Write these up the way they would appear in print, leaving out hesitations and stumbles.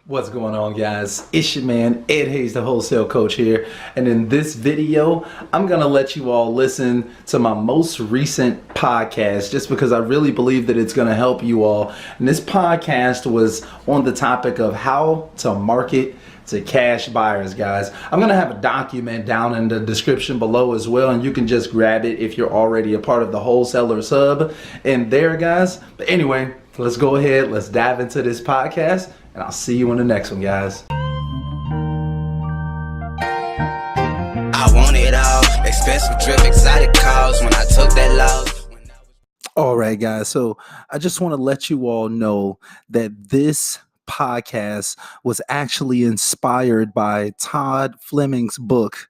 What's going on, guys? It's your man Ed Hayes, the wholesale coach here, and in this video I'm gonna let you all listen to my most recent podcast just because I really believe that it's gonna help you all. And this podcast was on the topic of how to market to cash buyers, guys. I'm gonna have a document down in the description below as well, and you can just grab it if you're already a part of the Wholesalers Hub in there, guys. But anyway, let's go ahead, let's dive into this podcast, and I'll see you in the next one, guys. I want it all, expensive trip, exotic cars when I took that loss. All right, guys. So I just want to let you all know that this podcast was actually inspired by Todd Fleming's book.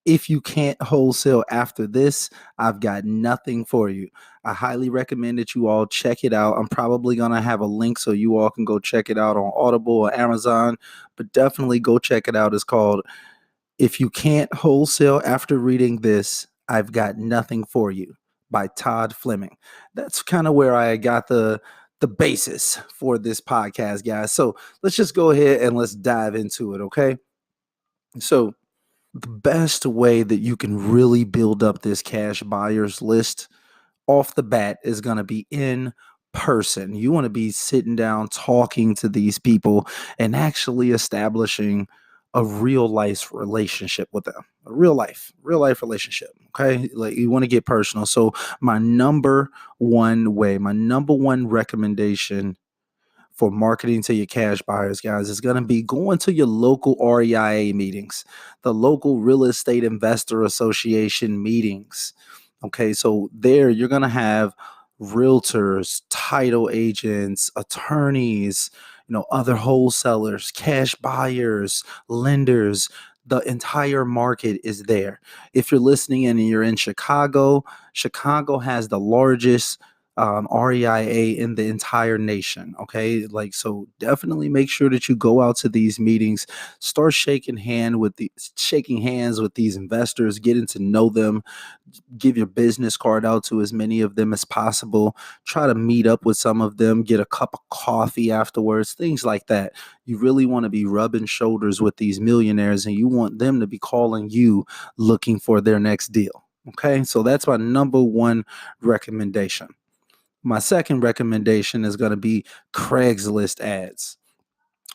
If you can't wholesale after this, I've got nothing for you. I highly recommend that you all check it out. I'm probably going to have a link so you all can go check it out on Audible or Amazon, but definitely go check it out. It's called If You Can't Wholesale After Reading This, I've Got Nothing for You by Todd Fleming. That's kind of where I got the basis for this podcast, guys. So let's just go ahead and let's dive into it, okay? So the best way that you can really build up this cash buyers list off the bat is going to be in person. You want to be sitting down talking to these people and actually establishing a real life relationship with them. A real life relationship. Okay. Like, you want to get personal. So my number one recommendation for marketing to your cash buyers, guys, is going to be going to your local REIA meetings, the local Real Estate Investor Association meetings. Okay, so there you're going to have realtors, title agents, attorneys, other wholesalers, cash buyers, lenders. The entire market is there. If you're listening and you're in Chicago, Chicago has the largest REIA in the entire nation. Okay, so definitely make sure that you go out to these meetings, start shaking hands with these investors, getting to know them, give your business card out to as many of them as possible, try to meet up with some of them, get a cup of coffee afterwards, things like that. You really want to be rubbing shoulders with these millionaires, and you want them to be calling you looking for their next deal. Okay, so that's my number one recommendation. My second recommendation is going to be Craigslist ads.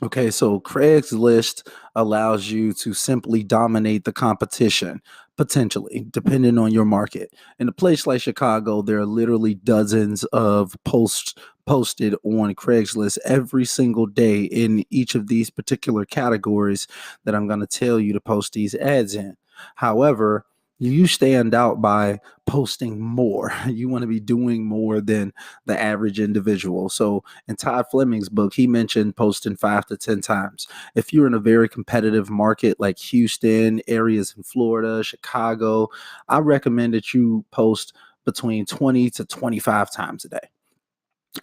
Okay, so Craigslist allows you to simply dominate the competition, potentially, depending on your market. In a place like Chicago, there are literally dozens of posts posted on Craigslist every single day in each of these particular categories that I'm going to tell you to post these ads in. However, you stand out by posting more. You want to be doing more than the average individual. So in Todd Fleming's book, he mentioned posting 5 to 10 times. If you're in a very competitive market like Houston, areas in Florida, Chicago, I recommend that you post between 20 to 25 times a day.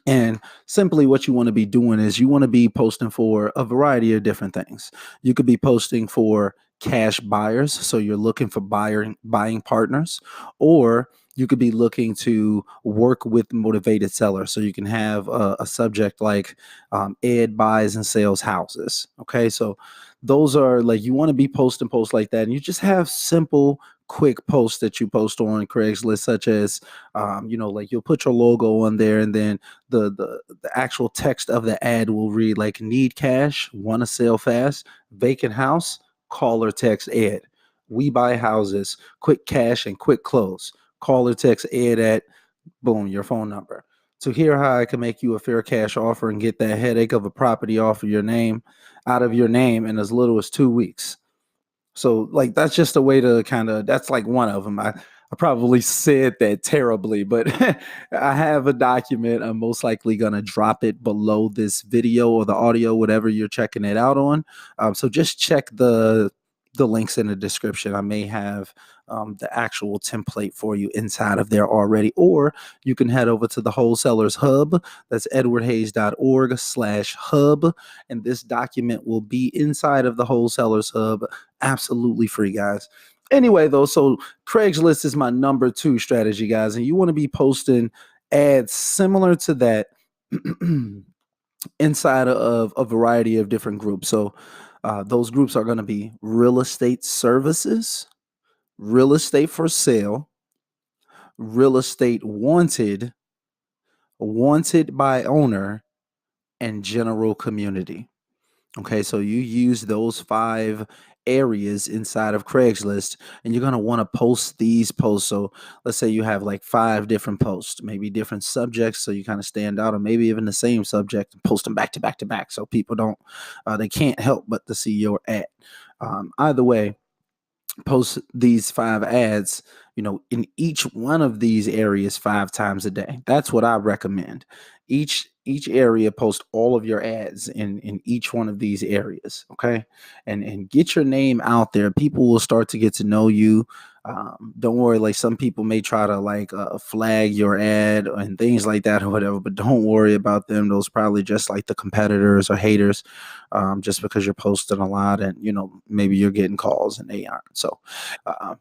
And simply what you want to be doing is you want to be posting for a variety of different things. You could be posting for cash buyers, so you're looking for buying partners, or you could be looking to work with motivated sellers. So you can have a subject like Ed buys and sells houses. Okay, so those are you want to be posting posts like that, and you just have simple quick posts that you post on Craigslist, such as you'll put your logo on there, and then the actual text of the ad will read need cash, want to sell fast, vacant house, call or text Ed. We buy houses, quick cash and quick close. Call or text Ed at boom, your phone number. To hear how I can make you a fair cash offer and get that headache of a property out of your name in as little as 2 weeks. So that's just a way to that's one of them. I probably said that terribly, but I have a document. I'm most likely going to drop it below this video or the audio, whatever you're checking it out on. So just check the links in the description. I may have the actual template for you inside of there already, or you can head over to the Wholesalers Hub. That's edwardhayes.org/hub. And this document will be inside of the Wholesalers Hub, absolutely free, guys. Anyway, though, so Craigslist is my number 2 strategy, guys, and you want to be posting ads similar to that inside of a variety of different groups. So those groups are going to be real estate services, real estate for sale, real estate wanted, wanted by owner, and general community. Okay, so you use those 5 areas inside of Craigslist, and you're going to want to post these posts. So let's say you have like 5 different posts, maybe different subjects, so you kind of stand out, or maybe even the same subject and post them back to back to back, so people don't, they can't help but to see your ad. Either way, post these 5 ads, in each one of these areas 5 times a day. That's what I recommend. Each area, post all of your ads in each one of these areas, okay? And get your name out there. People will start to get to know you. Don't worry, like some people may try to like flag your ad and things like that or whatever, but don't worry about them. Those probably just like the competitors or haters, just because you're posting a lot and maybe you're getting calls and they aren't. So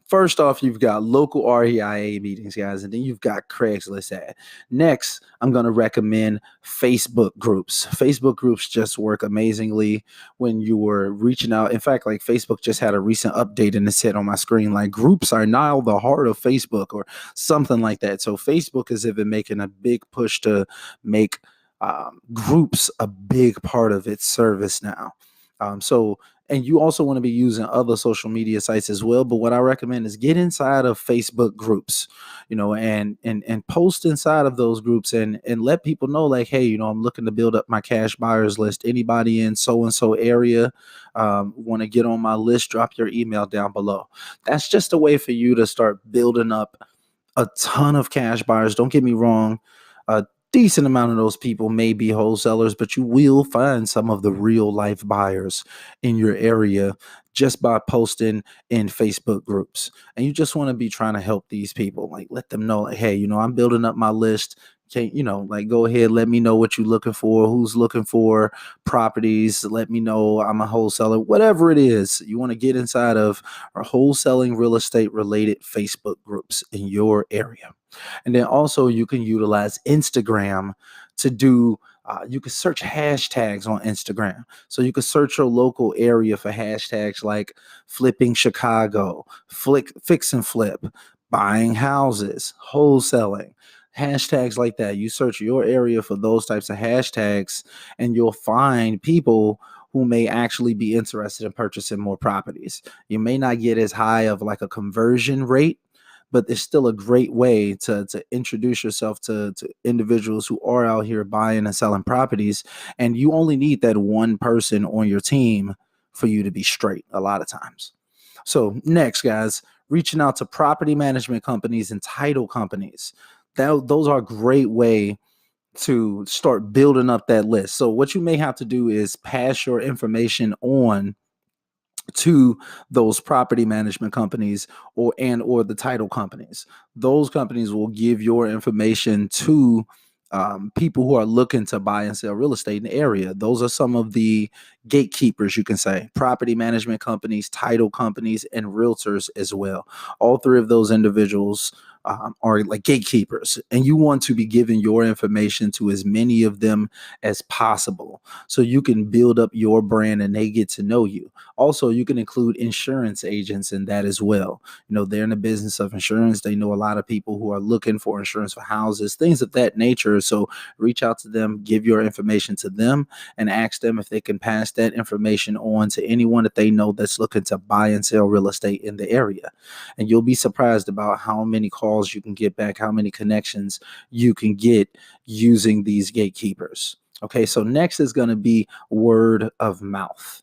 first off, you've got local REIA meetings, guys, and then you've got Craigslist ad. Next, I'm going to recommend Facebook groups. Facebook groups just work amazingly when you were reaching out. In fact, like Facebook just had a recent update and it said on my screen, like groups are now the heart of Facebook or something like that. So Facebook is even making a big push to make groups a big part of its service now. And you also want to be using other social media sites as well. But what I recommend is get inside of Facebook groups, and post inside of those groups and let people know, like, hey, I'm looking to build up my cash buyers list. Anybody in so and so area want to get on my list? Drop your email down below. That's just a way for you to start building up a ton of cash buyers. Don't get me wrong. A decent amount of those people may be wholesalers, but you will find some of the real life buyers in your area just by posting in Facebook groups. And you just want to be trying to help these people, like let them know, like, hey, I'm building up my list. Like go ahead, let me know what you're looking for, who's looking for properties, let me know I'm a wholesaler, whatever it is. You want to get inside of our wholesaling real estate related Facebook groups in your area. And then also you can utilize Instagram to do, you can search hashtags on Instagram. So you can search your local area for hashtags like flipping Chicago, fix and flip, buying houses, wholesaling, hashtags like that. You search your area for those types of hashtags and you'll find people who may actually be interested in purchasing more properties. You may not get as high of like a conversion rate, but it's still a great way to introduce yourself to individuals who are out here buying and selling properties. And you only need that one person on your team for you to be straight a lot of times. So next, guys, reaching out to property management companies and title companies. Those are a great way to start building up that list. So what you may have to do is pass your information on to those property management companies or the title companies. Those companies will give your information to people who are looking to buy and sell real estate in the area. Those are some of the gatekeepers, you can say: property management companies, title companies, and realtors as well. All 3 of those individuals are like gatekeepers, and you want to be giving your information to as many of them as possible so you can build up your brand and they get to know you. Also, you can include insurance agents in that as well. They're in the business of insurance. They know a lot of people who are looking for insurance for houses, things of that nature. So reach out to them, give your information to them, and ask them if they can pass that information on to anyone that they know that's looking to buy and sell real estate in the area. And you'll be surprised about how many calls you can get back, how many connections you can get using these gatekeepers. Okay, so next is going to be word of mouth.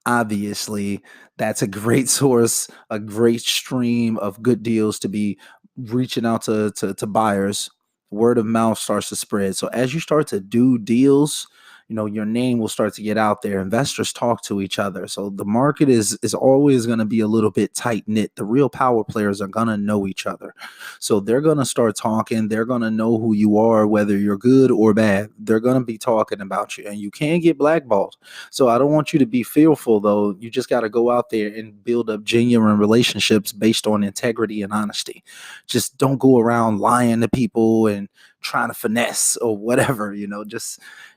Obviously, that's a great source, a great stream of good deals to be reaching out to buyers. Word of mouth starts to spread. So as you start to do deals, your name will start to get out there. Investors talk to each other. So the market is always going to be a little bit tight knit. The real power players are going to know each other. So they're going to start talking. They're going to know who you are, whether you're good or bad. They're going to be talking about you, and you can get blackballed. So I don't want you to be fearful, though. You just got to go out there and build up genuine relationships based on integrity and honesty. Just don't go around lying to people and trying to finesse or whatever.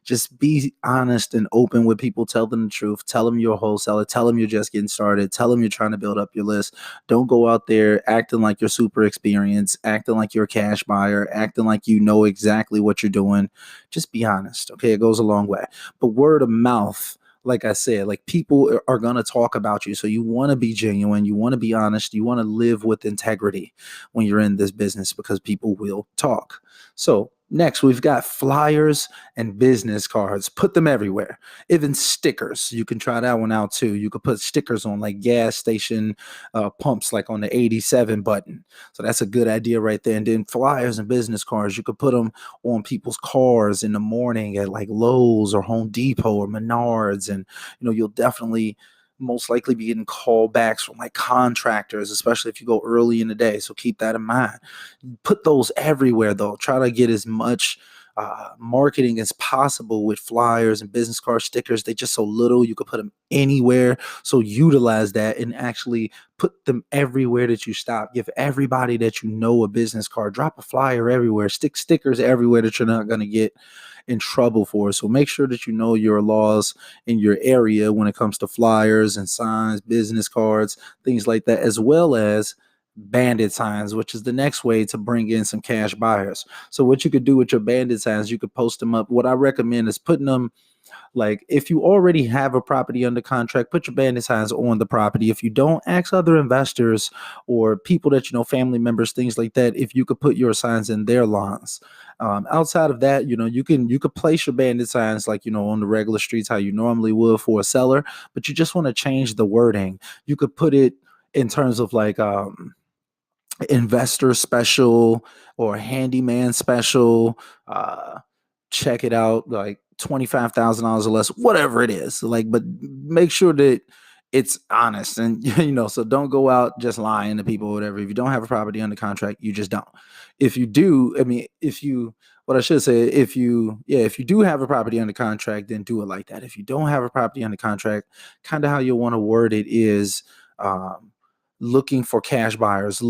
Just be honest and open with people. Tell them the truth. Tell them you're a wholesaler. Tell them you're just getting started. Tell them you're trying to build up your list. Don't go out there acting like you're super experienced, acting like you're a cash buyer, acting like you know exactly what you're doing. Just be honest. Okay. It goes a long way. But word of mouth, like I said, like people are going to talk about you. So you want to be genuine. You want to be honest. You want to live with integrity when you're in this business, because people will talk. So next, we've got flyers and business cards. Put them everywhere. Even stickers. You can try that one out too. You could put stickers on like gas station pumps, like on the 87 button. So that's a good idea right there. And then flyers and business cards, you could put them on people's cars in the morning at like Lowe's or Home Depot or Menards. And, you'll definitely most likely be getting callbacks from like contractors, especially if you go early in the day. So keep that in mind. Put those everywhere though. Try to get as much marketing as possible with flyers and business card stickers. They just so little, you could put them anywhere. So utilize that and actually put them everywhere that you stop. Give everybody that you know a business card. Drop a flyer everywhere. Stick stickers everywhere that you're not going to get in trouble for. So make sure that you know your laws in your area when it comes to flyers and signs, business cards, things like that, as well as Bandit Signs, which is the next way to bring in some cash buyers. So what you could do with your Bandit Signs, you could post them up. What I recommend is putting them, like, if you already have a property under contract, put your Bandit Signs on the property. If you don't, ask other investors or people that family members, things like that, if you could put your signs in their lawns. Outside of that, you could place your Bandit Signs like on the regular streets how you normally would for a seller, but you just want to change the wording. You could put it in terms of like investor special or handyman special. Check it out, like $25,000 or less, whatever it is. Like, but make sure that it's honest, and so don't go out just lying to people or whatever. If you don't have a property under contract, you just don't. If you do, what I should say, if you do have a property under contract, then do it like that. If you don't have a property under contract, kind of how you want to word it is, looking for cash buyers,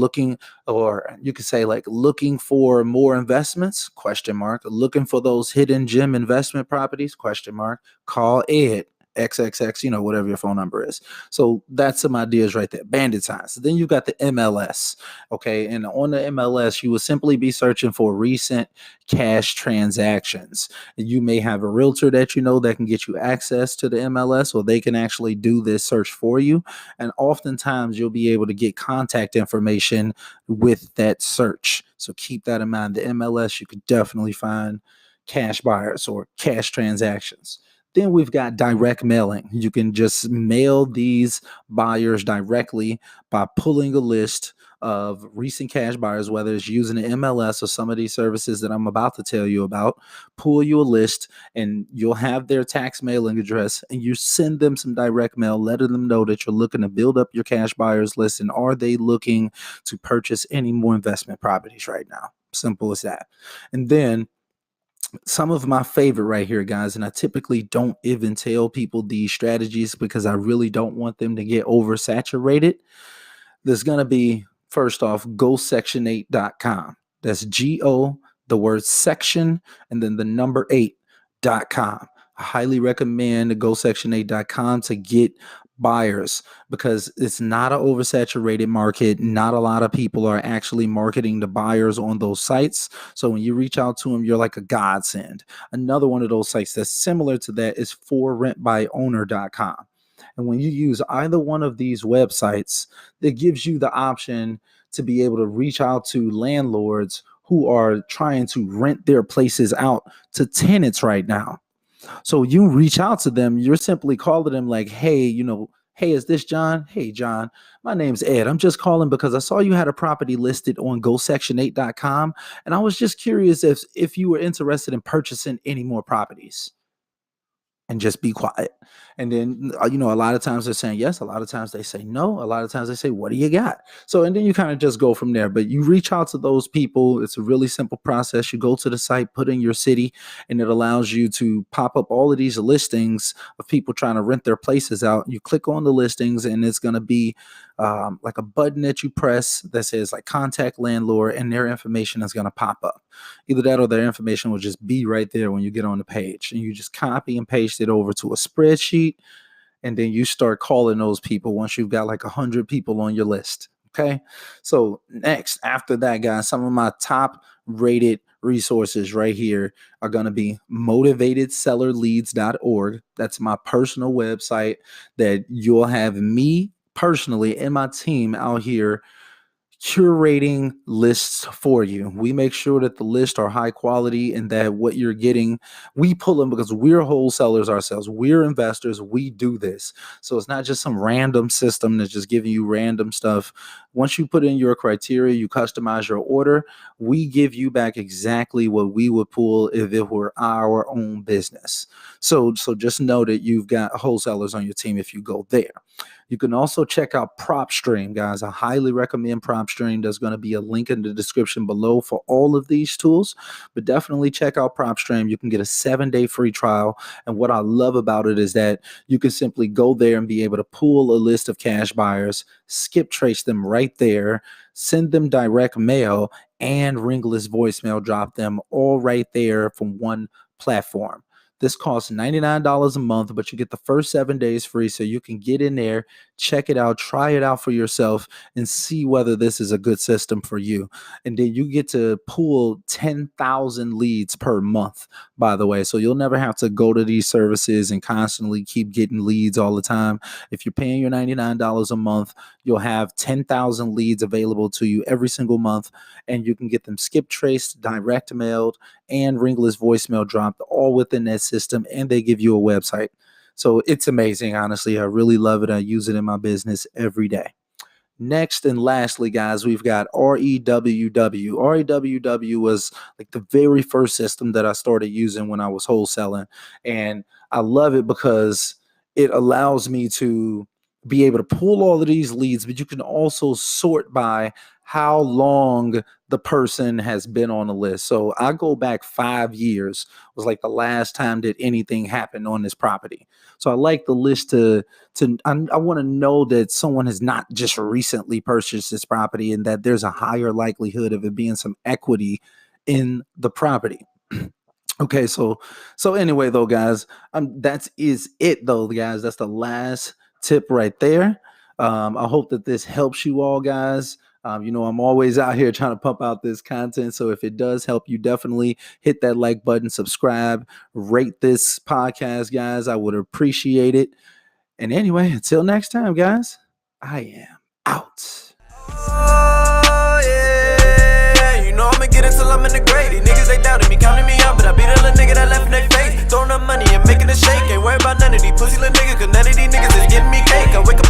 or you could say like looking for more investments, question mark, looking for those hidden gem investment properties, question mark, call Ed, XXX, whatever your phone number is. So that's some ideas right there. Bandit Signs. Then you got the MLS. Okay. And on the MLS, you will simply be searching for recent cash transactions. And you may have a realtor that that can get you access to the MLS, or they can actually do this search for you. And oftentimes you'll be able to get contact information with that search. So keep that in mind. The MLS, you could definitely find cash buyers or cash transactions. Then we've got direct mailing. You can just mail these buyers directly by pulling a list of recent cash buyers, whether it's using the MLS or some of these services that I'm about to tell you about. Pull you a list and you'll have their tax mailing address, and you send them some direct mail, letting them know that you're looking to build up your cash buyers list, and are they looking to purchase any more investment properties right now? Simple as that. And then some of my favorite right here, guys, and I typically don't even tell people these strategies because I really don't want them to get oversaturated. There's going to be, first off, gosection8.com. That's Go, the word section, and then the number 8.com. I highly recommend gosection8.com to get buyers, because it's not an oversaturated market. Not a lot of people are actually marketing to buyers on those sites. So when you reach out to them, you're like a godsend. Another one of those sites that's similar to that is forrentbyowner.com. And when you use either one of these websites, that gives you the option to be able to reach out to landlords who are trying to rent their places out to tenants right now. So you reach out to them, you're simply calling them like, hey, hey, is this John? Hey, John, my name's Ed. I'm just calling because I saw you had a property listed on gosection8.com. And I was just curious if you were interested in purchasing any more properties. And just be quiet. And then, a lot of times they're saying yes. A lot of times they say no. A lot of times they say, what do you got? So, and then you kind of just go from there. But you reach out to those people. It's a really simple process. You go to the site, put in your city, and it allows you to pop up all of these listings of people trying to rent their places out. You click on the listings, and it's going to be like a button that you press that says like contact landlord, and their information is going to pop up. Either that or their information will just be right there when you get on the page, and you just copy and paste it over to a spreadsheet, and then you start calling those people once you've got like 100 people on your list. Okay. So next, after that, guys, some of my top rated resources right here are going to be motivatedsellerleads.org. That's my personal website that you'll have me personally and my team out here curating lists for you. We make sure that the lists are high quality and that what you're getting, we pull them because we're wholesalers ourselves. We're investors. We do this. So it's not just some random system that's just giving you random stuff. Once you put in your criteria, you customize your order, we give you back exactly what we would pull if it were our own business. So just know that you've got wholesalers on your team if you go there. You can also check out PropStream, guys. I highly recommend PropStream. There's going to be a link in the description below for all of these tools, but definitely check out PropStream. You can get a 7-day free trial. And what I love about it is that you can simply go there and be able to pull a list of cash buyers, skip trace them right there, send them direct mail, and ringless voicemail drop them all right there from one platform. This costs $99 a month, but you get the first 7 days free, so you can get in there, check it out, try it out for yourself, and see whether this is a good system for you. And then you get to pull 10,000 leads per month, by the way. So you'll never have to go to these services and constantly keep getting leads all the time. If you're paying your $99 a month, you'll have 10,000 leads available to you every single month, and you can get them skip traced, direct mailed, and ringless voicemail dropped all within that system, and they give you a website. So it's amazing, honestly. I really love it. I use it in my business every day. Next and lastly, guys, we've got REWW. REWW was like the very first system that I started using when I was wholesaling, and I love it because it allows me to be able to pull all of these leads, but you can also sort by how long the person has been on the list. So I go back 5 years was like the last time that anything happened on this property. So I like the list to I want to know that someone has not just recently purchased this property and that there's a higher likelihood of it being some equity in the property. Okay, so anyway though, guys, that is it though, guys. That's the last tip right there. I hope that this helps you all, guys. I'm always out here trying to pump out this content. So if it does help you, definitely hit that like button, subscribe, rate this podcast, guys. I would appreciate it. And anyway, until next time, guys, I am out. Oh, yeah. You know I'ma get it till I'm in the grave. These niggas, they doubted me, counting me out, but I beat a little nigga that left in their face. Throwing up money and making a shake. Ain't worried about none of these pussy little niggas, cause none of these niggas is getting me cake. I wake up